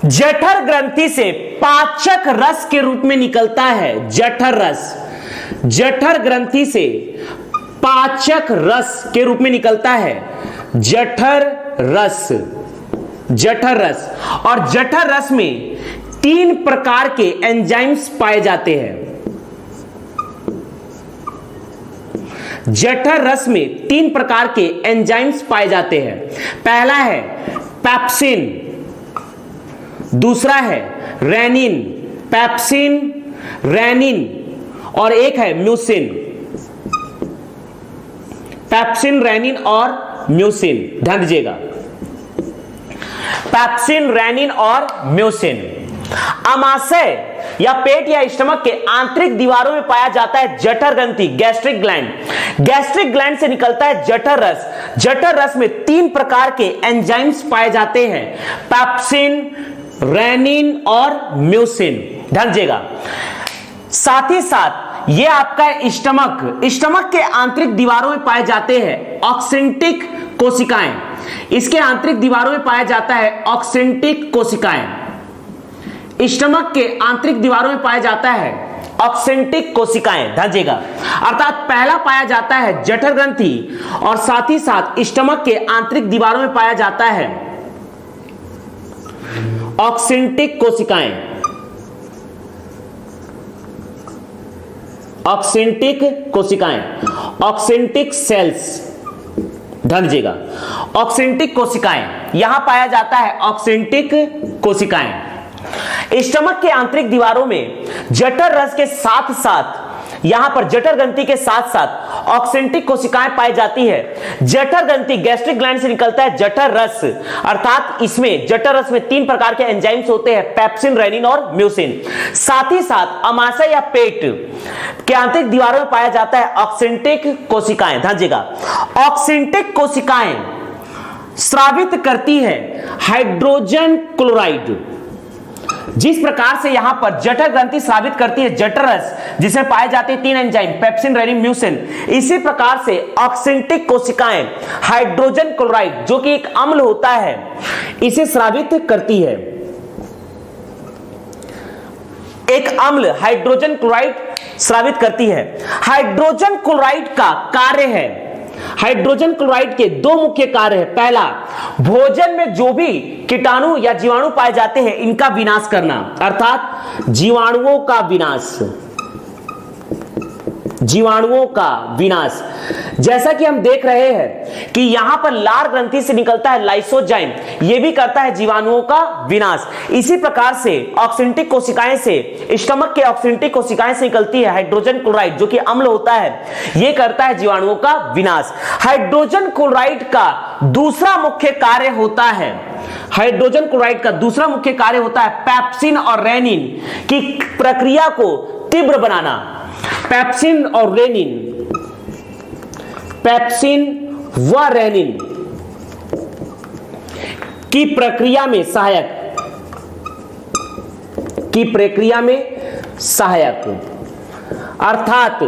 जठर ग्रंथि से पाचक रस के रूप में निकलता है। जठर रस, जठर ग्रंथि से पाचक रस के रूप में निकलता है। जठर रस, जठर रस। और जठर रस में 3 प्रकार के एंजाइम्स पाए जाते हैं। जठर रस में 3 प्रकार के एंजाइम्स पाए जाते हैं। पहला है पेप्सिन, दूसरा है रेनिन, पेप्सिन, रेनिन, और एक है म्यूसिन। पेप्सिन, रेनिन और म्यूसिन, ध्यान दीजिएगा। पेप्सिन, रेनिन और म्यूसिन आमाशय या पेट या स्टमक के आंतरिक दीवारों में पाया जाता है जठर ग्रंथि, गैस्ट्रिक ग्लैंड। गैस्ट्रिक ग्लैंड से निकलता है जठर रस। जठर रस में 3 प्रकार के एंजाइम्स पाए जाते हैं, पेप्सिन, रेनिन और म्यूसिन, ध्यान दीजिएगा। साथ ही साथ ये आपका स्टमक, स्टमक के आंतरिक दीवारों में पाए जाते हैं ऑक्सेंटिक कोशिकाएं। इसके आंतरिक दीवारों में पाया जाता है ऑक्सेंटिक कोशिकाएं। स्टमक के आंतरिक दीवारों में पाया जाता है ऑक्सेंटिक कोशिकाएं, ध्यान दीजिएगा। अर्थात पहला पाया जाता है जठर ग्रंथि और साथ ही साथ स्टमक के आंतरिक दीवारों में पाया जाता है ऑक्सेंटिक कोशिकाएं, ऑक्सेंटिक कोशिकाएं, ऑक्सेंटिक सेल्स, ध्यान दीजिएगा। ऑक्सेंटिक कोशिकाएं, यहां पाया जाता है ऑक्सेंटिक कोशिकाएं। स्टमक के आंतरिक दीवारों में जठर रस के साथ साथ, यहां पर जठर ग्रंथि के साथ साथ ऑक्सेंटिक कोशिकाएं पाई जाती है। जठर ग्रंथि, गैस्ट्रिक ग्लैंड से निकलता है जठर रस। अर्थात इसमें जठर रस में 3 प्रकार के एंजाइम्स होते हैं, पेप्सिन, रेनिन और म्यूसिन। साथ ही साथ अमाशय या पेट के आंतरिक दीवारों में पाया जाता है ऑक्सेंटिक कोशिकाएं, ध्यान दीजिएगा। ऑक्सेंटिक कोशिकाएं स्रावित करती है हाइड्रोजन क्लोराइड। जिस प्रकार से यहां पर जठर ग्रंथि स्रावित करती है जठर रस, जिसमें पाए जाते हैं 3 एंजाइम, पेप्सिन, रेनिन, म्यूसिन, इसी प्रकार से ऑक्सेंटिक कोशिकाएं हाइड्रोजन क्लोराइड, जो कि एक अम्ल होता है, इसे स्रावित करती है। एक अम्ल हाइड्रोजन क्लोराइड स्रावित करती है। हाइड्रोजन क्लोराइड का कार्य है, हाइड्रोजन क्लोराइड के 2 मुख्य कार्य है। पहला, भोजन में जो भी कीटाणु या जीवाणु पाए जाते हैं इनका विनाश करना, अर्थात जीवाणुओं का विनाश, जीवाणुओं का विनाश। जैसा कि हम देख रहे हैं कि यहां पर लार ग्रंथि से निकलता है लाइसोजाइम, यह भी करता है जीवाणुओं का विनाश। इसी प्रकार से ऑक्सेंटिक कोशिकाएं से, स्टमक के ऑक्सेंटिक कोशिकाएं से निकलती है हाइड्रोजन क्लोराइड, जो कि अम्ल होता है, यह करता है जीवाणुओं का विनाश। हाइड्रोजन क्लोराइड का दूसरा मुख्य कार्य होता है, हाइड्रोजन क्लोराइड का दूसरा मुख्य कार्य होता है पेप्सिन और रेनिन की प्रक्रिया को तीव्र बनाना। पेप्सिन और रेनिन, पेप्सिन व रेनिन की प्रक्रिया में सहायक, की प्रक्रिया में सहायक, अर्थात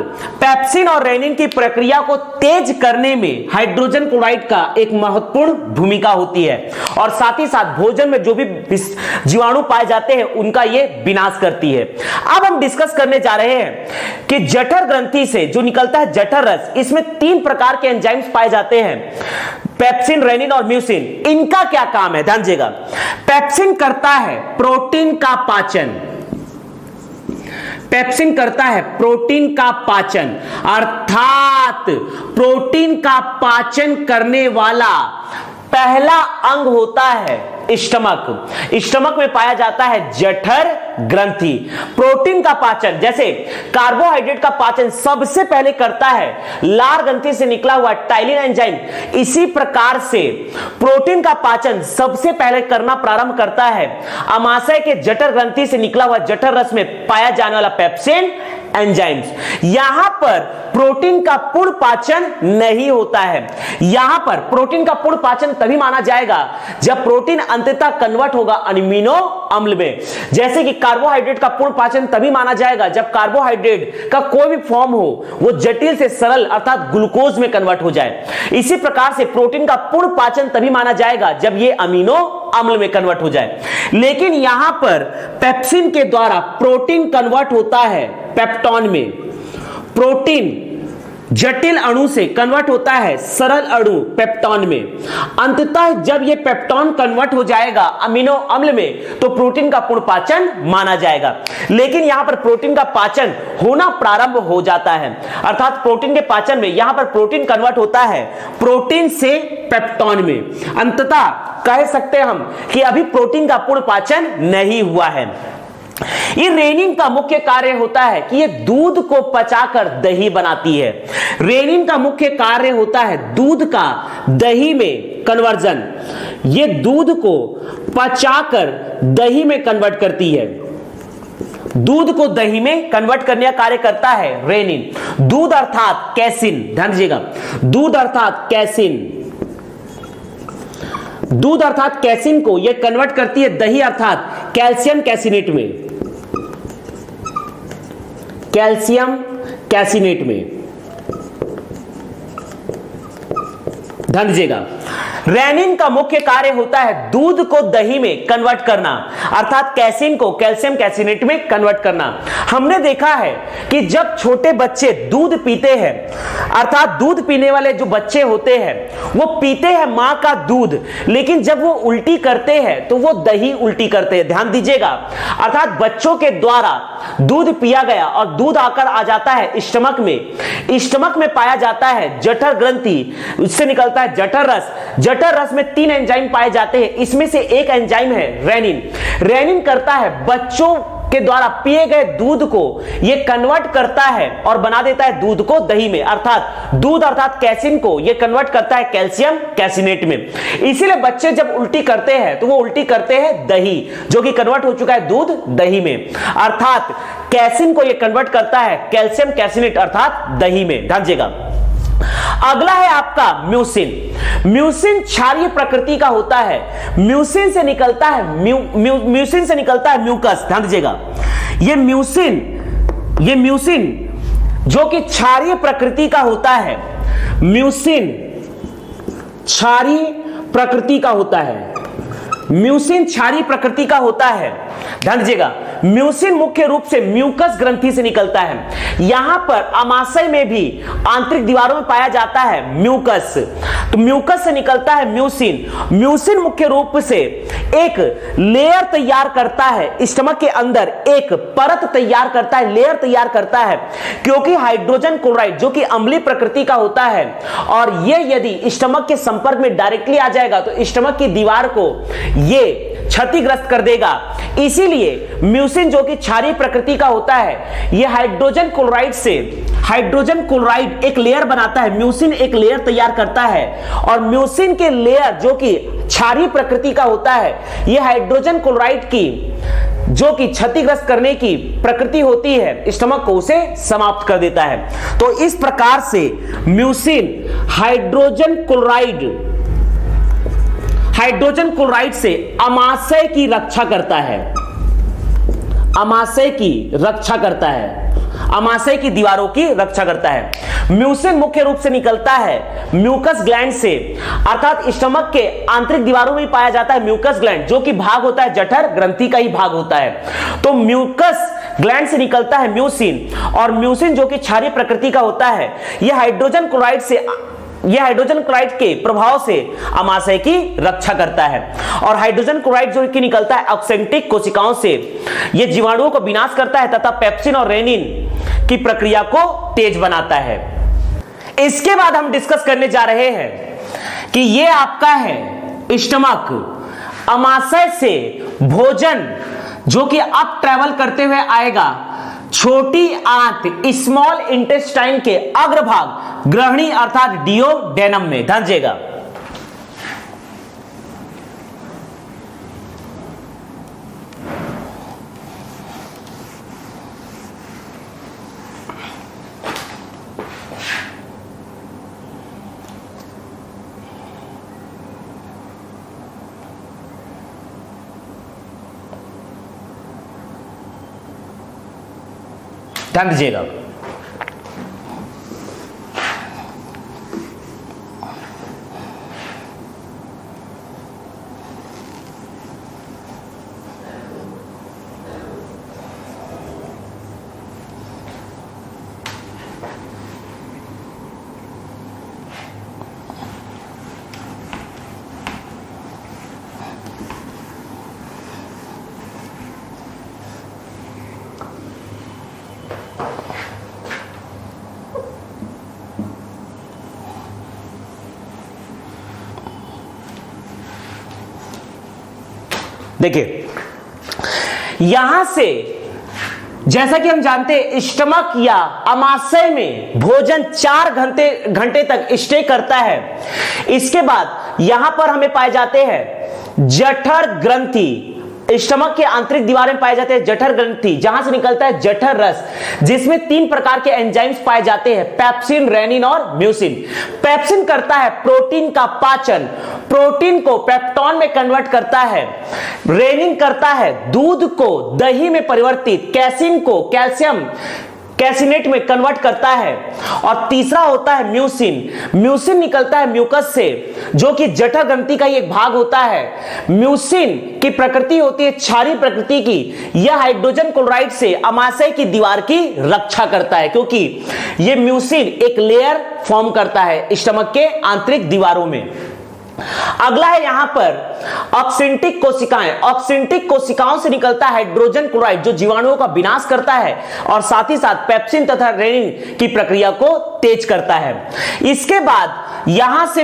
पेप्सिन और रेनिन की प्रक्रिया को तेज करने में हाइड्रोजन क्लोराइड का एक महत्वपूर्ण भूमिका होती है। और साथ ही साथ भोजन में जो भी जीवाणु पाए जाते हैं उनका यह विनाश करती है। अब हम डिस्कस करने जा रहे हैं कि जठर ग्रंथि से जो निकलता है जठर रस, इसमें 3 प्रकार के एंजाइम्स पाए जाते हैं, पेप्सिन, रेनिन और म्यूसिन। इनका क्या काम है, ध्यान दीजिएगा। पेप्सिन करता है प्रोटीन का पाचन, पेप्सिन करता है प्रोटीन का पाचन, अर्थात प्रोटीन का पाचन करने वाला पहला अंग होता है स्टमक। स्टमक में पाया जाता है जठर ग्रंथि। प्रोटीन का पाचन, जैसे कार्बोहाइड्रेट का पाचन सबसे पहले करता है लार ग्रंथि से निकला हुआ टाइलिन एंजाइम, इसी प्रकार से प्रोटीन का पाचन सबसे पहले करना प्रारंभ करता है अमाशय के जठर ग्रंथि से निकला हुआ जठर रस में पाया जाने वाला पेप्सिन एंजाइम्स। यहां पर प्रोटीन का पूर्ण पाचन नहीं होता है। यहां पर प्रोटीन का पूर्ण पाचन तभी माना जाएगा जब प्रोटीन अंततः कन्वर्ट होगा अमीनो अम्ल में। जैसे कि कार्बोहाइड्रेट का पूर्ण पाचन तभी माना जाएगा जब कार्बोहाइड्रेट का कोई भी फॉर्म हो वो जटिल से सरल अर्थात ग्लूकोज में कन्वर्ट हो जाए। इसी प्रकार से प्रोटीन का पूर्ण पाचन तभी माना जाएगा जब ये अमीनो अम्ल में कन्वर्ट हो जाए। लेकिन यहां पर पेप्सिन के द्वारा प्रोटीन कन्वर्ट होता है पेप्टॉन में, प्रोटीन जटिल अणु से कन्वर्ट होता है सरल अणु पेप्टॉन में। अंततः जब यह पेप्टॉन कन्वर्ट हो जाएगा अमीनो अम्ल में तो प्रोटीन का पूर्ण पाचन माना जाएगा। लेकिन यहां पर प्रोटीन का पाचन होना प्रारंभ हो जाता है, अर्थात प्रोटीन के पाचन में यहां पर प्रोटीन कन्वर्ट होता है प्रोटीन से पेप्टॉन में। अंततः कह सकते हैं हम कि अभी प्रोटीन का पूर्ण पाचन नहीं हुआ है। ये रेनिन का मुख्य कार्य होता है कि ये दूध को पचाकर दही बनाती है। रेनिन का मुख्य कार्य होता है दूध का दही में कन्वर्जन। ये दूध को पचाकर दही में कन्वर्ट करती है, दूध को दही में कन्वर्ट करने का कार्य करता है रेनिन। दूध अर्थात कैसिन, ध्यान दीजिएगा, दूध अर्थात कैसिन, दूध अर्थात कैसिन को यह कन्वर्ट करती है दही अर्थात कैल्शियम कैसिनेट में, कैल्शियम कैसिनेट में। ध्यान दीजिएगा, रेनिन का मुख्य कार्य होता है दूध को दही में कन्वर्ट करना, अर्थात कैसिन को कैल्शियम कैसिनेट में कन्वर्ट करना। हमने देखा है कि जब छोटे बच्चे दूध पीते हैं, अर्थात दूध पीने वाले जो बच्चे होते हैं वो पीते हैं मां का दूध, लेकिन जब वो उल्टी करते हैं तो वो दही उल्टी करते हैं। ध्यान दीजिएगा, अर्थात बच्चों के द्वारा दूध पिया गया और दूध आकर आ जाता है स्टमक में, स्टमक में पाया जाता है जठर ग्रंथि, उससे निकलता है जठर रस। जठर रस में 3 एंजाइम पाए जाते हैं, इसमें से एक एंजाइम है रेनिन। रेनिन करता है बच्चों के द्वारा पिए गए दूध को यह कन्वर्ट करता है और बना देता है दूध को दही में, अर्थात दूध अर्थात कैसिन को यह कन्वर्ट करता है कैल्शियम कैसिनेट में। इसीलिए बच्चे जब उल्टी करते हैं तो वो उल्टी करते हैं दही, जो कि कन्वर्ट हो चुका है दूध दही में, अर्थात कैसिन को यह कन्वर्ट करता है कैल्शियम कैसिनेट अर्थात दही में। ध्यान दीजिएगा, अगला है आपका म्यूसिन। म्यूसिन क्षारीय प्रकृति का होता है, म्यूसिन से निकलता है म्यूसिन से निकलता है म्यूकस। ध्यान दीजिएगा, ये म्यूसिन जो कि क्षारीय प्रकृति का होता है, म्यूसिन क्षारीय प्रकृति का होता है, म्यूसिन क्षारीय प्रकृति का होता है। ध्यान दीजिएगा, म्यूसिन मुख्य रूप से म्यूकस ग्रंथि से निकलता है। यहां पर अमाशय में भी आंतरिक दीवारों में पाया जाता है म्यूकस, तो म्यूकस से निकलता है म्यूसिन। म्यूसिन मुख्य रूप से एक लेयर तैयार करता है, स्टमक के अंदर एक परत तैयार करता है, लेयर तैयार करता है, क्योंकि हाइड्रोजन क्लोराइड जो कि अम्लीय प्रकृति का होता है और यह यदि स्टमक के संपर्क में डायरेक्टली आ जाएगा तो स्टमक की दीवार को यह क्षतिग्रस्त कर देगा। इसीलिए म्यूसिन जो कि क्षारीय प्रकृति का होता है, यह हाइड्रोजन क्लोराइड एक लेयर बनाता है, म्यूसिन एक लेयर तैयार करता है और म्यूसिन के लेयर जो कि क्षारीय प्रकृति का होता है, यह हाइड्रोजन क्लोराइड की जो कि क्षतिग्रस्त करने की प्रकृति होती है स्टमक को, उसे समाप्त कर देता है। तो इस प्रकार से म्यूसिन हाइड्रोजन क्लोराइड से अमाशय की रक्षा करता है, अमाशय की रक्षा करता है, अमाशय की दीवारों की रक्षा करता है। म्यूसिन मुख्य रूप से निकलता है म्यूकस ग्लैंड से, अर्थात स्टमक के आंतरिक दीवारों में पाया जाता है म्यूकस ग्लैंड, जो कि भाग होता है जठर ग्रंथि का ही भाग होता है। तो म्यूकस ग्लैंड से निकलता है म्यूसिन, और म्यूसिन जो कि क्षारीय प्रकृति का होता है, यह हाइड्रोजन क्लोराइड के प्रभाव से अमाशय की रक्षा करता है। और हाइड्रोजन क्लोराइड जो कि निकलता है ऑक्सेंटिक कोशिकाओं से, यह जीवाणुओं को विनाश करता है तथा पेप्सिन और रेनिन की प्रक्रिया को तेज बनाता है। इसके बाद हम डिस्कस करने जा रहे हैं कि यह आपका है स्टमक, अमाशय से भोजन जो कि अप ट्रैवल करते हुए आएगा छोटी आंत स्मॉल इंटेस्टाइन के अग्रभाग ग्रहणी अर्थात डियोडेनम में। ध्यान दीजिएगा, ध्यान दीजिएगा, देखिए यहां से जैसा कि हम जानते हैं स्टमक या अमाशय में भोजन 4 घंटे तक स्टे करता है। इसके बाद यहां पर हमें पाए जाते हैं जठर ग्रंथि। स्टमक के आंतरिक दीवार में पाए जाते हैं जठर ग्रंथि, जहां से निकलता है जठर रस, जिसमें 3 प्रकार के एंजाइम्स पाए जाते हैं, पेप्सिन, रेनिन और म्यूसिन। पेप्सिन करता है प्रोटीन का पाचन, प्रोटीन को पेप्टॉन में कन्वर्ट करता है। रेनिन करता है दूध को दही में परिवर्तित, कैसिन को कैसिनेट में कन्वर्ट करता है। और तीसरा होता है म्यूसिन। म्यूसिन निकलता है म्यूकस से, जो कि जठर ग्रंथि का ही एक भाग होता है। म्यूसिन की प्रकृति होती है क्षारीय प्रकृति की। यह हाइड्रोजन क्लोराइड से अमाशय की दीवार की रक्षा करता है, क्योंकि यह म्यूसिन एक लेयर फॉर्म करता है स्टमक के आंतरिक दीवारों में। अगला है यहां पर ऑक्सेंटिक कोशिकाएं। ऑक्सेंटिक कोशिकाओं से निकलता है हाइड्रोजन क्लोराइड, जो जीवाणुओं का विनाश करता है और साथ ही साथ पेप्सिन तथा रेनिन की प्रक्रिया को तेज करता है। इसके बाद यहां से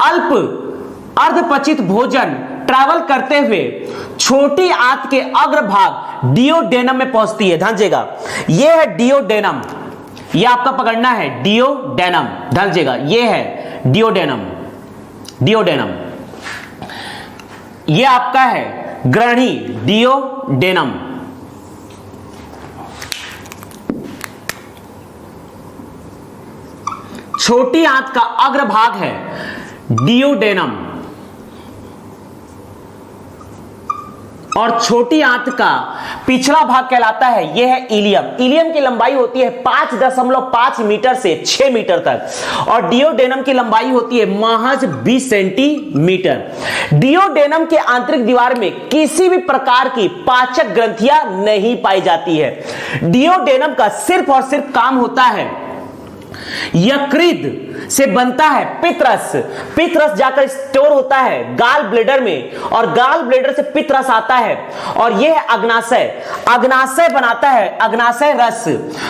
अल्प अर्धपचित भोजन ट्रैवल करते हुए छोटी आंत के अग्रभाग डियोडेनम में पहुंचती है। ध्यान दीजिएगा, यह है डियोडेनम, यह आपका पकड़ना है डियोडेनम। ध्यान दीजिएगा, यह है डियोडेनम। डियोडेनम यह आपका है ग्रहणी डियोडेनम। छोटी आंत का अग्रभाग है डियोडेनम और छोटी आंत का पिछला भाग कहलाता है, यह है इलियम। इलियम की लंबाई होती है 5.5 मीटर से 6 मीटर तक और डियोडेनम की लंबाई होती है महज 20 सेंटीमीटर। डियोडेनम के आंतरिक दीवार में किसी भी प्रकार की पाचक ग्रंथियां नहीं पाई जाती है। डियोडेनम का सिर्फ और सिर्फ काम होता है यकृत से बनता है पित्तरस। पित्तरस जाकर स्टोर होता है गाल ब्लेडर में और गाल ब्लेडर से पित्तरस आता है और यह है अग्नाशय। अग्नाशय बनाता है अग्नाशय रस।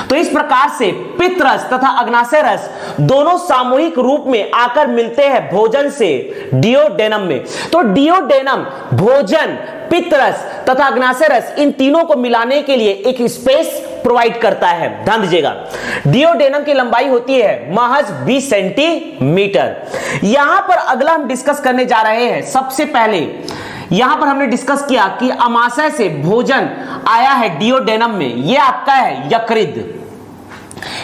तो इस प्रकार से पित्तरस तथा अग्नाशय रस दोनों सामूहिक रूप में आकर मिलते हैं भोजन से डियोडेनम में। तो डियोडेनम भोजन, पित्तरस तथा अग्नाशय रस इन तीनों को मिलाने के लिए एक स्पेस प्रोवाइड करता है। ध्यान दीजिएगा, डियोडेनम की लंबाई होती है महज 20 सेंटीमीटर। यहां पर अगला हम डिस्कस करने जा रहे हैं। सबसे पहले यहां पर हमने डिस्कस किया कि अमाशय से भोजन आया है डियोडेनम में। यह आपका है यकृत,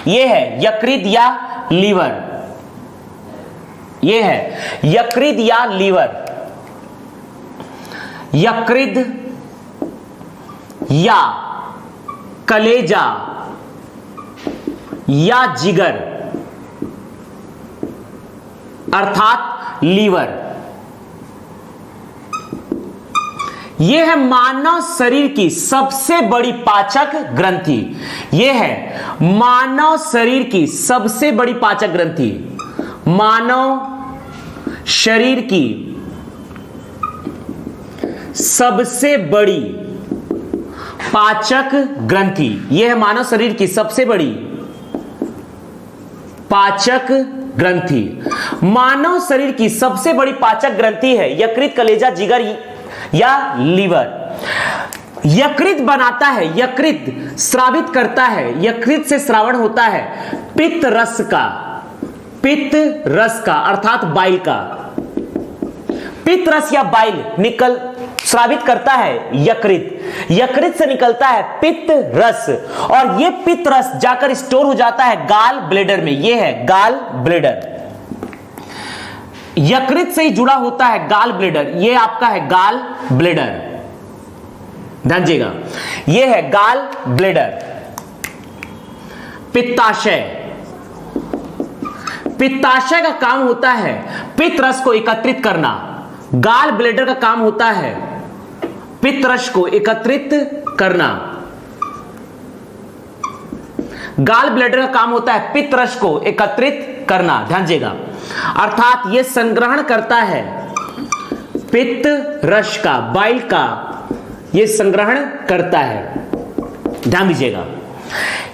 यह है यकृत या लीवर, यह है यकृत या लीवर। यकृत या कलेजा या जिगर अर्थात लीवर, यह है मानव शरीर की सबसे बड़ी पाचक ग्रंथि। यह है मानव शरीर की सबसे बड़ी पाचक ग्रंथि। मानव शरीर की सबसे बड़ी पाचक ग्रंथि, यह है मानव शरीर की सबसे बड़ी पाचक ग्रंथि। मानव शरीर की सबसे बड़ी पाचक ग्रंथि है यकृत, कलेजा, जिगर या लीवर। यकृत बनाता है, यकृत स्रावित करता है, यकृत से स्रावण होता है पित्त रस का अर्थात बाइल का। पित्त रस या बाइल निकल स्रावित करता है यकृत। यकृत से निकलता है पित्त रस और यह पित्त रस जाकर स्टोर हो जाता है गाल ब्लेडर में। यह है गाल ब्लेडर, यकृत से ही जुड़ा होता है गाल ब्लेडर। यह आपका है गाल ब्लेडर। ध्यान दीजिएगा, यह है गाल ब्लेडर। पित्ताशय, पित्ताशय का काम होता है पित्त रस को एकत्रित करना। गाल ब्लेडर का काम होता है पित्त रस को एकत्रित करना। गाल ब्लेडर का काम होता है पित्त रस को एकत्रित करना। ध्यान दीजिएगा, अर्थात यह संग्रहण करता है पित्त रस का, बाइल का यह संग्रहण करता है। ध्यान दीजिएगा,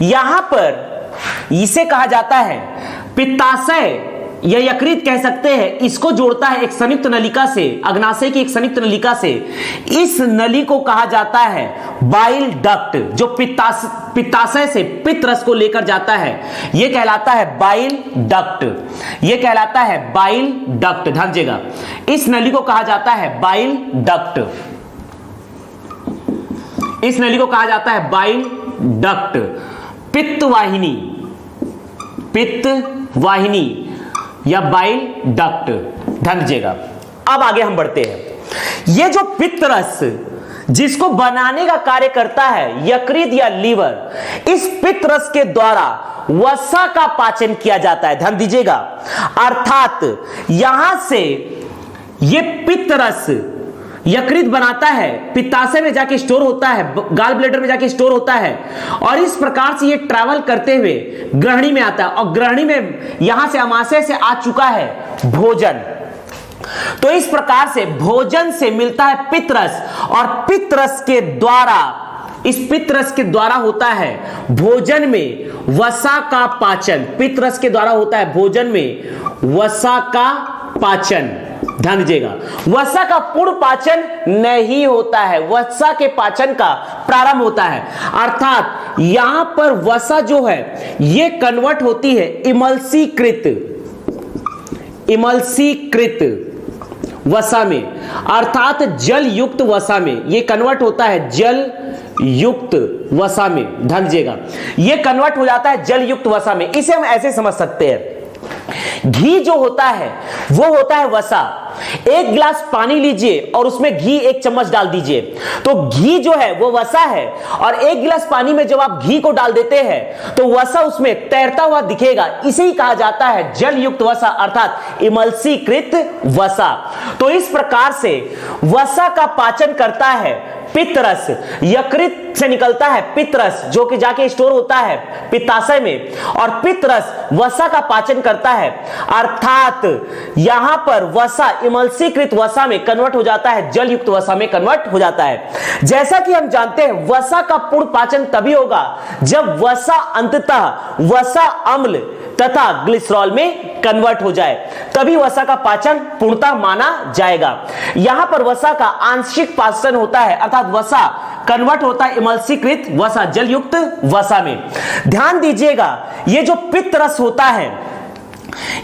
यहां पर इसे कहा जाता है पित्ताशय यह यकृत कह सकते हैं, इसको जोड़ता है एक संयुक्त नलिका से, अग्नाशय की एक संयुक्त नलिका से। इस नली को कहा जाता है बाइल डक्ट, जो पित्ताशय से पित्त रस को लेकर जाता है, यह कहलाता है बाइल डक्ट, यह कहलाता है बाइल डक्ट। ध्यान दीजिएगा, इस नली को कहा जाता है बाइल डक्ट, इस नली को कहा जाता है बाइल डक्ट। पित्त वाहिनी, पित्त वाहिनी या बाइल डक्ट। ध्यान दीजिएगा, अब आगे हम बढ़ते हैं। यह जो पित्त रस जिसको बनाने का कार्य करता है यकृत या लीवर, इस पित्त रस के द्वारा वसा का पाचन किया जाता है। ध्यान दीजिएगा, अर्थात यहां से यह पित्त रस यकृत बनाता है, पित्ताशय में जाके स्टोर होता है, गाल ब्लैडर में जाके स्टोर होता है, और इस प्रकार से ये ट्रैवल करते हुए ग्रहणी में आता है, और ग्रहणी में यहां से अमाशय से आ चुका है भोजन। तो इस प्रकार से भोजन से मिलता है पित्तरस, और पित्तरस के द्वारा, इस पित्तरस के द्वारा होता है भोजन में वसा का पाचन, पित्तरस के द्वारा होता है भोजन में वसा का पाचन। ध्यान दीजिएगा, वसा का पूर्ण पाचन नहीं होता है, वसा के पाचन का प्रारंभ होता है, अर्थात यहां पर वसा जो है यह कन्वर्ट होती है इमल्सीकृत, इमल्सीकृत वसा में, अर्थात जल युक्त वसा में, यह कन्वर्ट होता है जल युक्त वसा में। ध्यान दीजिएगा, यह कन्वर्ट हो जाता है जल युक्त वसा में। इसे हम ऐसे समझ सकते हैं, घी जो होता है वो होता है वसा। एक गिलास पानी लीजिए और उसमें घी 1 चम्मच डाल दीजिए, तो घी जो है वो वसा है, और 1 गिलास पानी में जब आप घी को डाल देते हैं तो वसा उसमें तैरता हुआ दिखेगा, इसे ही कहा जाता है जल युक्त वसा, अर्थात इमल्सीकृत वसा। तो इस प्रकार से वसा का पाचन करता है पित्तरस, यकृत से निकलता है पित्तरस जो कि जाके स्टोर होता है पित्ताशय में, और पित्तरस वसा का पाचन करता है, अर्थात यहां पर वसा इमल्सीकृत वसा में कन्वर्ट हो जाता है, जल युक्त वसा में कन्वर्ट हो जाता है। जैसा कि हम जानते हैं वसा का पूर्ण पाचन तभी होगा जब वसा अंततः वसा अम्ल तथा ग्लिसरॉल में कन्वर्ट हो जाए, तभी वसा का पाचन पूर्णतः माना जाएगा। यहां पर वसा का आंशिक पाचन होता है, अर्थात वसा कन्वर्ट होता है इमल्सीकृत वसा, जल युक्त वसा में। ध्यान दीजिएगा, ये जो पित्त रस होता है,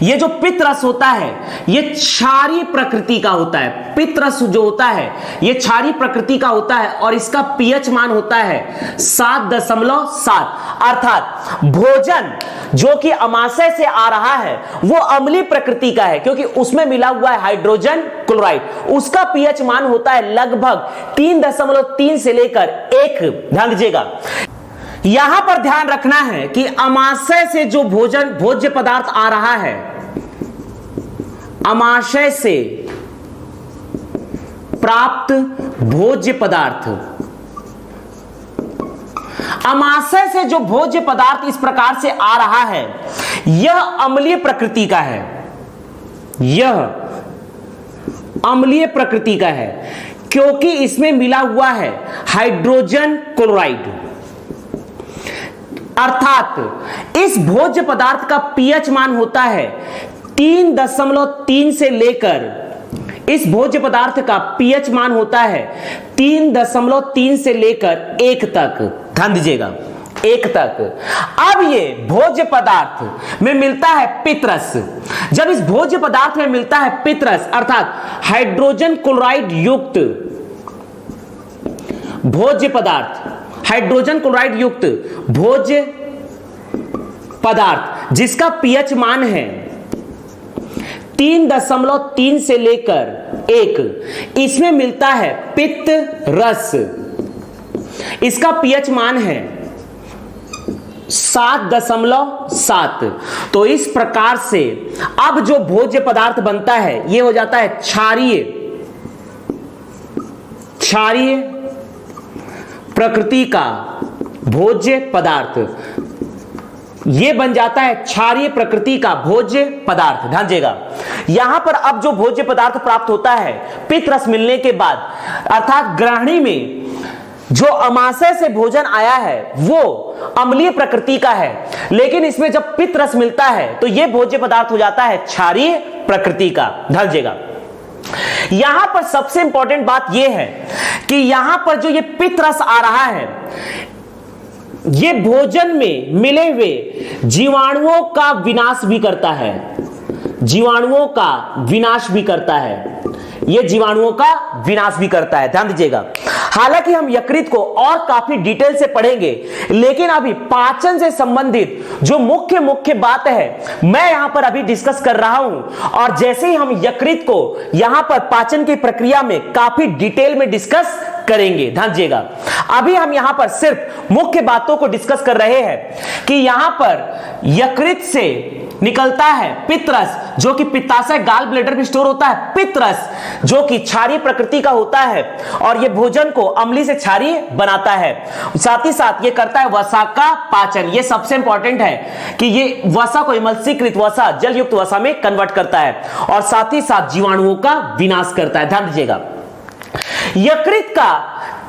ये जो पित्त रस होता है ये क्षारीय प्रकृति का होता है। पित्त रस जो होता है ये क्षारीय प्रकृति का होता है, और इसका पीएच मान होता है 7.7, अर्थात भोजन जो कि अमाशय से आ रहा है वो अम्लीय प्रकृति का है, क्योंकि उसमें मिला हुआ है हाइड्रोजन क्लोराइड। उसका पीएच मान होता है लगभग 3.3 से लेकर 1। ध्यान दीजिएगा, यहां पर ध्यान रखना है कि अमाशय से जो भोज्य पदार्थ आ रहा है, अमाशय से प्राप्त भोज्य पदार्थ, अमाशय से जो भोज्य पदार्थ इस प्रकार से आ रहा है यह अम्लीय प्रकृति का है, यह अम्लीय प्रकृति का है, क्योंकि इसमें मिला हुआ है हाइड्रोजन क्लोराइड। अर्थात इस भोज्य पदार्थ का पीएच मान होता है 3.3 से लेकर, इस भोज्य पदार्थ का पीएच मान होता है 3.3 से लेकर 1 तक। ध्यान दीजिएगा, 1 तक। अब ये भोज्य पदार्थ में मिलता है पित्तरस। जब इस भोज्य पदार्थ में मिलता है पित्तरस, अर्थात हाइड्रोजन क्लोराइड युक्त भोज्य पदार्थ, हाइड्रोजन क्लोराइड युक्त भोज्य पदार्थ जिसका पीएच मान है 3.3 से लेकर 1, इसमें मिलता है पित्त रस। इसका पीएच मान है 7.7। तो इस प्रकार से अब जो भोज्य पदार्थ बनता है यह हो जाता है क्षारीय प्रकृति का भोज्य पदार्थ, यह बन जाता है क्षारीय प्रकृति का भोज्य पदार्थ। ध्यान दीजिएगा, यहां पर अब जो भोज्य पदार्थ प्राप्त होता है पित्त रस मिलने के बाद, अर्थात ग्रहणी में जो अमाशय से भोजन आया है वो अम्लीय प्रकृति का है, लेकिन इसमें जब पित्त रस मिलता है तो यह भोज्य पदार्थ हो जाता है क्षारीय प्रकृति का। ध्यान दीजिएगा, यहां पर सबसे इंपॉर्टेंट बात यह है कि यहां पर जो ये पित्त रस आ रहा है, ये भोजन में मिले हुए जीवाणुओं का विनाश भी करता है, जीवाणुओं का विनाश भी करता है, ये जीवाणुओं का विनाश भी करता है। ध्यान दीजिएगा, हालांकि हम यकृत को और काफी डिटेल से पढ़ेंगे, लेकिन अभी पाचन से संबंधित जो मुख्य बात है मैं यहां पर अभी डिस्कस कर रहा हूं, और जैसे ही हम यकृत को यहां पर पाचन की प्रक्रिया में काफी डिटेल में डिस्कस करेंगे। ध्यान दीजिएगा, अभी हम यहां पर सिर्फ मुख्य बातों को डिस्कस कर रहे हैं कि यहां पर यकृत से निकलता है पित्तरस, जो कि पित्ताशय गाल ब्लैडर में स्टोर होता है, पित्तरस जो कि क्षारीय प्रकृति का होता है और यह भोजन को अम्लीय से क्षारीय बनाता है। साथ ही साथ यह करता है वसा का पाचन। यह सबसे इंपॉर्टेंट है कि यह वसा को इमल्सीकृत वसा, जल युक्त वसा में कन्वर्ट करता है और साथ ही साथ जीवाणुओं का विनाश करता है। ध्यान दीजिएगा, यकृत का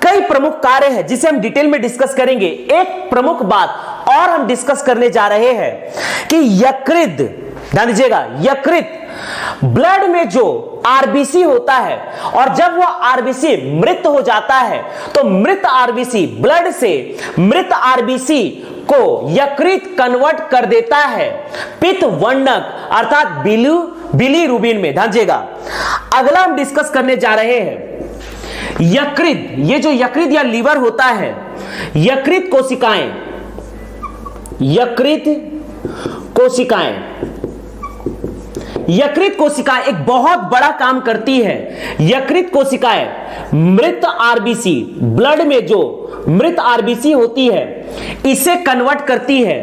कई प्रमुख कार्य है जिसे हम डिटेल में डिस्कस करेंगे। एक प्रमुख बात और हम डिस्कस करने जा रहे हैं कि यकृत, ध्यान दीजिएगा, यकृत ब्लड में जो आरबीसी होता है और जब वह आरबीसी मृत हो जाता है तो मृत आरबीसी, ब्लड से मृत आरबीसी को यकृत कन्वर्ट कर देता है पित्त वर्णक अर्थात बिलीरुबिन में। ध्यान दीजिएगा, अगला हम डिस्कस करने जा रहे हैं यकृत, ये जो यकृत या लीवर होता है, यकृत कोशिकाएं, यकृत कोशिकाएं, यकृत कोशिकाएं एक बहुत बड़ा काम करती है। यकृत कोशिकाएं मृत आरबीसी, ब्लड में जो मृत आरबीसी होती है, इसे कन्वर्ट करती है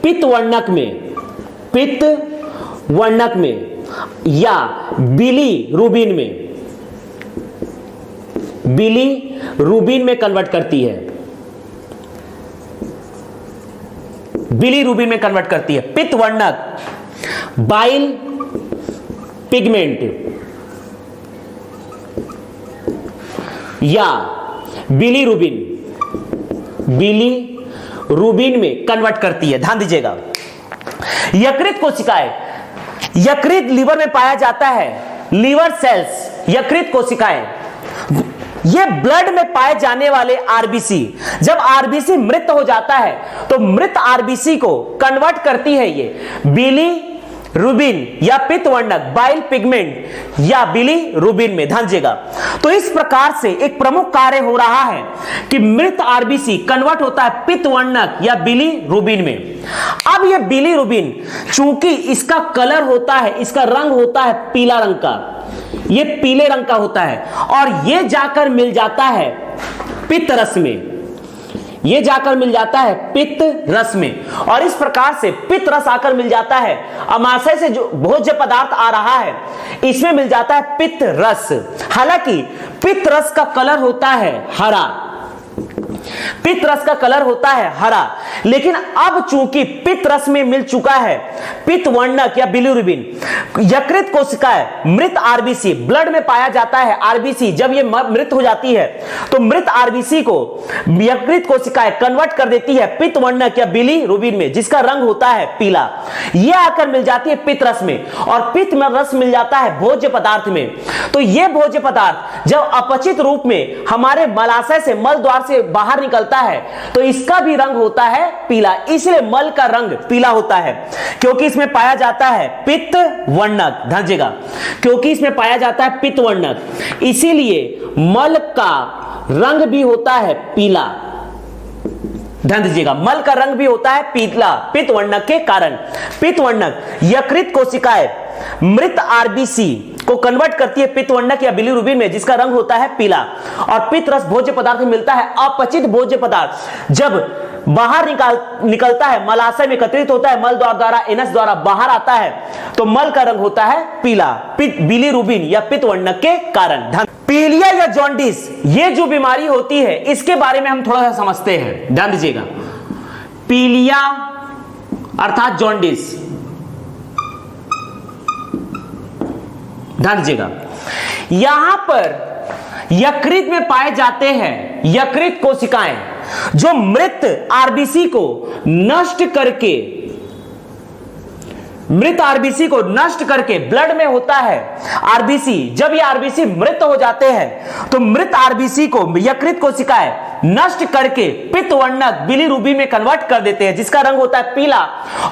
पित्त वर्णक में, पित्त वर्णक में या बिलीरुबिन में, बिलीरुबिन में कन्वर्ट करती है, बिलीरुबिन में कन्वर्ट करती है। पित्त वर्णक, बाइल पिगमेंट या बिलीरुबिन, बिलीरुबिन में कन्वर्ट करती है। ध्यान दीजिएगा, यकृत कोशिकाएं, यकृत लीवर में पाया जाता है, लीवर सेल्स, यकृत कोशिकाएं, ये ब्लड में पाए जाने वाले आरबीसी, जब आरबीसी मृत हो जाता है तो मृत आरबीसी को कन्वर्ट करती है ये बिलीरुबिन या पित्त वर्णक, बाइल पिगमेंट या बिलीरुबिन में। ध्यान दीजिएगा, तो इस प्रकार से एक प्रमुख कार्य हो रहा है कि मृत आरबीसी कन्वर्ट होता है पित्त वर्णक या बिलीरुबिन में। अब ये बिलीरुबिन चूंकि इसका कलर होता है, इसका रंग होता है पीला रंग का, ये पीले रंग का होता है और ये जाकर मिल जाता है पित्त रस में, ये जाकर मिल जाता है पित्त रस में, और इस प्रकार से पित्त रस आकर मिल जाता है अमाशय से जो भोज्य पदार्थ आ रहा है इसमें मिल जाता है पित्त रस। हालांकि पित्त रस का कलर होता है हरा, पित्त रस का कलर होता है हरा, लेकिन अब चूंकि पित्त रस में मिल चुका है पित्त वर्णक या बिलीरुबिन, यकृत कोशिकाएं मृत आरबीसी, ब्लड में पाया जाता है आरबीसी, जब ये मृत हो जाती है तो मृत आरबीसी को यकृत कोशिकाएं कन्वर्ट कर देती है पित्त वर्णक या बिलीरुबिन में, जिसका रंग होता है पीला। यह आकर मिल जाती है पित्त रस में और पित्त में रस मिल जाता है भोज्य पदार्थ में। तो यह भोज्य पदार्थ जब अपचित रूप में हमारे मलाशय से, मल द्वार से बाहर निकलता है तो इसका भी रंग होता है पीला, इसलिए मल का रंग पीला होता है क्योंकि इसमें पाया जाता है पित्त वर्णक। ध्यान दीजिएगा, क्योंकि इसमें पाया जाता है पित्त वर्णक, इसीलिए मल का रंग भी होता है पीला। ध्यान दीजिएगा, मल का रंग भी होता है पीला पित्त वर्णक के कारण। पित्त वर्णक यकृत कोशिकाएं मृत आरबीसी को कन्वर्ट करती है पित्त वर्णक या बिलीरुबिन में, जिसका रंग होता है पीला, और पित्त रस भोज्य पदार्थ में मिलता है अपचित भोज्य पदार्थ जब बाहर निकलता है, मलाशय में एकत्रित होता है, मल द्वारा एनस द्वारा बाहर आता है तो मल का रंग होता है पीला बिलीरुबिन या पित्त वर्णक के कारण। पीलिया या जॉन्डिस, ये जो बीमारी होती है इसके बारे में हम थोड़ा सा समझते हैं। ध्यान दीजिएगा, पीलिया अर्थात जॉन्डिस, ध्यान दीजिएगा, यहां पर यकृत में पाए जाते हैं यकृत कोशिकाएं, जो मृत आरबीसी को नष्ट करके ब्लड में होता है आरबीसी। जब ये आरबीसी मृत हो जाते हैं तो मृत आरबीसी को यकृत कोशिकाएं नष्ट करके पित्त वर्णक बिलीरुबिन में कन्वर्ट कर देते हैं, जिसका रंग होता है पीला।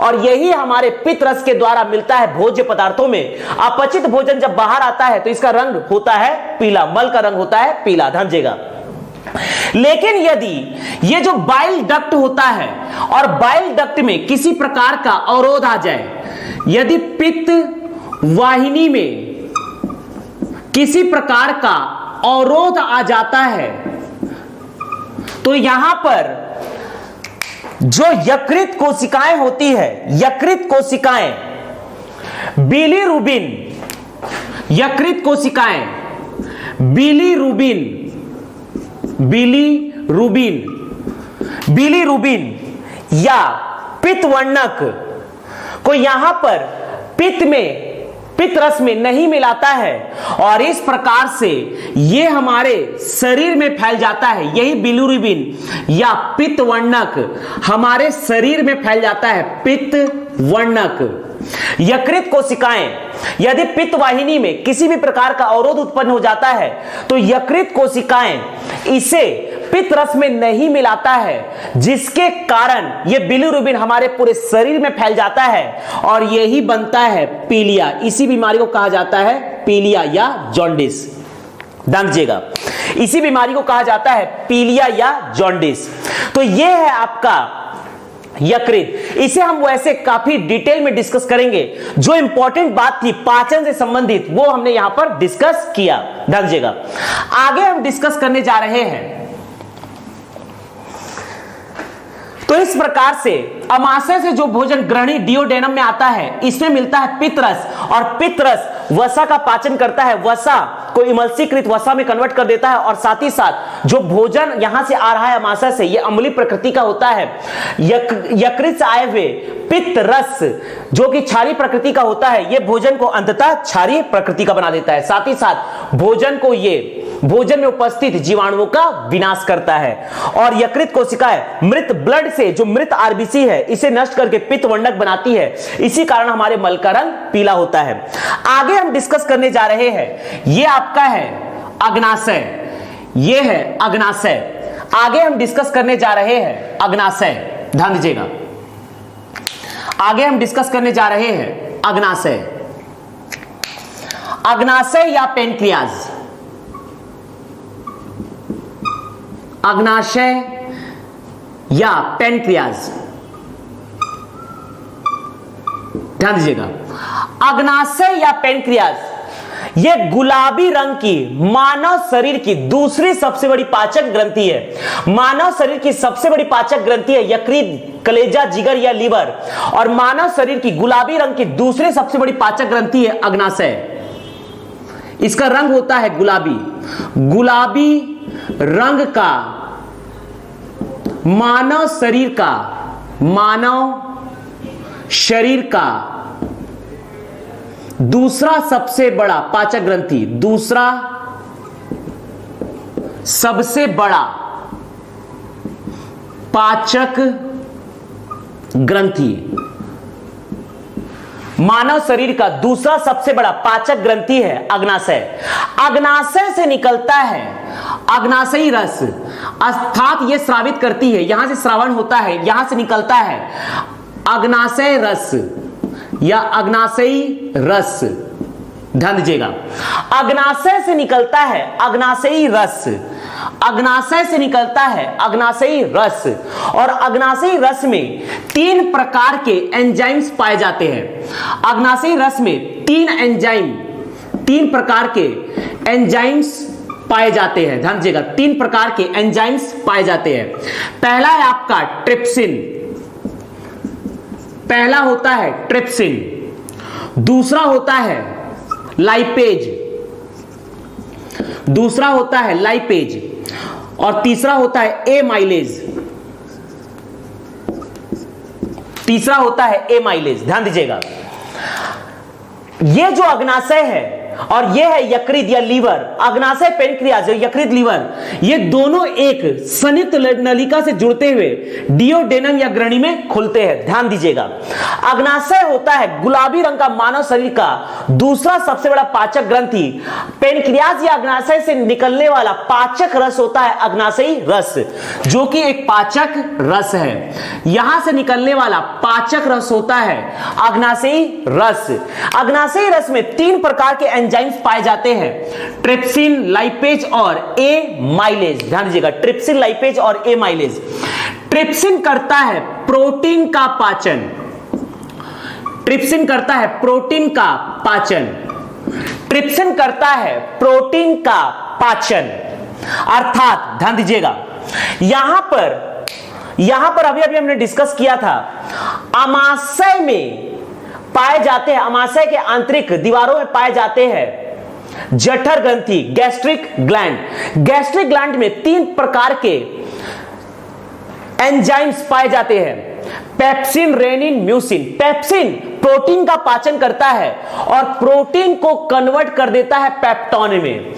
और यही हमारे पित्त रस के द्वारा मिलता है भोज्य पदार्थों में। अपचित भोजन जब बाहर आता है तो इसका रंग होता है पीला, मल का रंग होता है पीला, ध्यान दीजिएगा। लेकिन यदि ये जो बाइल डक्ट होता है और बाइल डक्ट में किसी प्रकार का अवरोध आ जाए, यदि पित्त वाहिनी में किसी प्रकार का अवरोध आ जाता है तो यहां पर जो यकृत कोशिकाएं होती है, यकृत कोशिकाएं बिलीरुबिन, यकृत कोशिकाएं बिलीरुबिन या पित्त वर्णक को यहां पर पित्त रस में नहीं मिलाता है और इस प्रकार से ये हमारे शरीर में फैल जाता है। यही बिलीरुबिन या पित्त वर्णक हमारे शरीर में फैल जाता है, पित्त वर्णक। यकृत कोशिकाएं यदि पित्त वाहिनी में किसी भी प्रकार का अवरोध उत्पन्न हो जाता है तो यकृत कोशिकाएं इसे पित्त रस में नहीं मिलाता है, जिसके कारण यह बिलीरुबिन हमारे पूरे शरीर में फैल जाता है और यही बनता है पीलिया। इसी बीमारी को कहा जाता है पीलिया या जॉन्डिस। ध्यान दीजिएगा, इसी बीमारी को कहा जाता है पीलिया या जॉन्डिस। तो यह है आपका यकृत। इसे हम वैसे काफी डिटेल में डिस्कस करेंगे। जो इंपॉर्टेंट बात थी पाचन से संबंधित वो हमने यहां पर डिस्कस किया। ध्यान दीजिएगा, आगे हम डिस्कस करने जा रहे हैं। तो इस प्रकार से अमाशय से जो भोजन ग्रहणी डिओडेनम में आता है, इसमें मिलता है पित्तरस और पित्तरस वसा का पाचन करता है, वसा को इमल्सीकृत वसा में कन्वर्ट कर देता है और साथ ही साथ जो भोजन यहां से आ रहा है अमाशय से, यह अम्लीय प्रकृति का होता है। यकृत से आए हुए पित्त रस जो कि क्षारीय प्रकृति का होता है, यह भोजन को अंततः क्षारीय प्रकृति का बना देता है। साथ ही साथ भोजन में उपस्थित जीवाणुओं का विनाश करता है और यकृत कोशिकाएं मृत ब्लड से, जो मृत आरबीसी है, इसे नष्ट करके पित्त वर्णक बनाती है। इसी कारण हमारे मल का रंग पीला होता है। आगे हम डिस्कस करने जा रहे हैं, यह आपका है अग्नाशय, यह है अग्नाशय। आगे हम डिस्कस करने जा रहे हैं अग्नाशय। ध्यान दीजिएगा, आगे हम डिस्कस करने जा रहे हैं अग्नाशय। अग्नाशय या पेनक्रियाज, अग्नाशय या पेनक्रियाज। ध्यान दीजिएगा, अग्नाशय या पेनक्रियाज यह गुलाबी रंग की मानव शरीर की दूसरी सबसे बड़ी पाचक ग्रंथि है। मानव शरीर की सबसे बड़ी पाचक ग्रंथि है यकृत, कलेजा, जिगर या लीवर, और मानव शरीर की गुलाबी रंग की दूसरी सबसे बड़ी पाचक ग्रंथि है अग्नाशय। इसका रंग होता है गुलाबी। गुलाबी रंग का मानव शरीर का दूसरा सबसे बड़ा पाचक ग्रंथि, दूसरा सबसे बड़ा पाचक ग्रंथि, मानव शरीर का दूसरा सबसे बड़ा पाचक ग्रंथि है अग्नाशय। अग्नाशय से निकलता है अग्नाशयी रस, अर्थात यह स्रावित करती है, यहां से श्रावण होता है, यहां से निकलता है अग्नाशय रस या अग्नाशयी रस। ध्यान दीजिएगा, अग्नाशय से निकलता है अग्नाशयी रस, अग्नाशय से निकलता है अग्नाशयी रस, और अग्नाशयी रस में 3 प्रकार के एंजाइम्स पाए जाते हैं। अग्नाशयी रस में 3 प्रकार के एंजाइम्स पाए जाते हैं। ध्यान दीजिएगा, 3 प्रकार के एंजाइम्स पाए जाते हैं। पहला है आपका ट्रिप्सिन, पहला होता है ट्रिप्सिन, दूसरा होता है लाइपेज, दूसरा होता है लाइपेज, और तीसरा होता है एमाइलेज, तीसरा होता है एमाइलेज। ध्यान दीजिएगा, यह जो अग्नाशय है और यह है यकृत या लीवर। अग्नाशय पेनक्रियाज और यकृत लीवर ये दोनों एक संयुक्त नलिका से जुड़ते हुए डियोडेनम या ग्रणी में खुलते हैं। ध्यान दीजिएगा, अग्नाशय होता है गुलाबी रंग का मानव शरीर का दूसरा सबसे बड़ा पाचक ग्रंथि। पेनक्रियाज या अग्नाशय से निकलने वाला पाचक रस होता है अग्नाशयी रस, जो कि एक पाचक रस है। यहां से निकलने वाला पाचक रस होता है अग्नाशयी रस। अग्नाशयी रस में 3 प्रकार के एंजाइम्स पाए जाते हैं, ट्रिप्सिन, लाइपेज और ए माइलेज। ध्यान दीजिएगा, ट्रिप्सिन, लाइपेज और ए माइलेज। ट्रिप्सिन करता है प्रोटीन का पाचन, ट्रिप्सिन करता है प्रोटीन का पाचन, ट्रिप्सिन करता है प्रोटीन का पाचन। अर्थात ध्यान दीजिएगा, यहां पर अभी हमने डिस्कस किया था, आमाशय में पाए जाते हैं, आमाशय के आंतरिक दीवारों में पाए जाते हैं जठर ग्रंथि, गैस्ट्रिक ग्लैंड। गैस्ट्रिक ग्लैंड में 3 प्रकार के एंजाइम्स पाए जाते हैं, pepsin, rennin, mucin. Pepsin protein का पाचन करता है और प्रोटीन को कन्वर्ट कर देता है पेप्टोन में।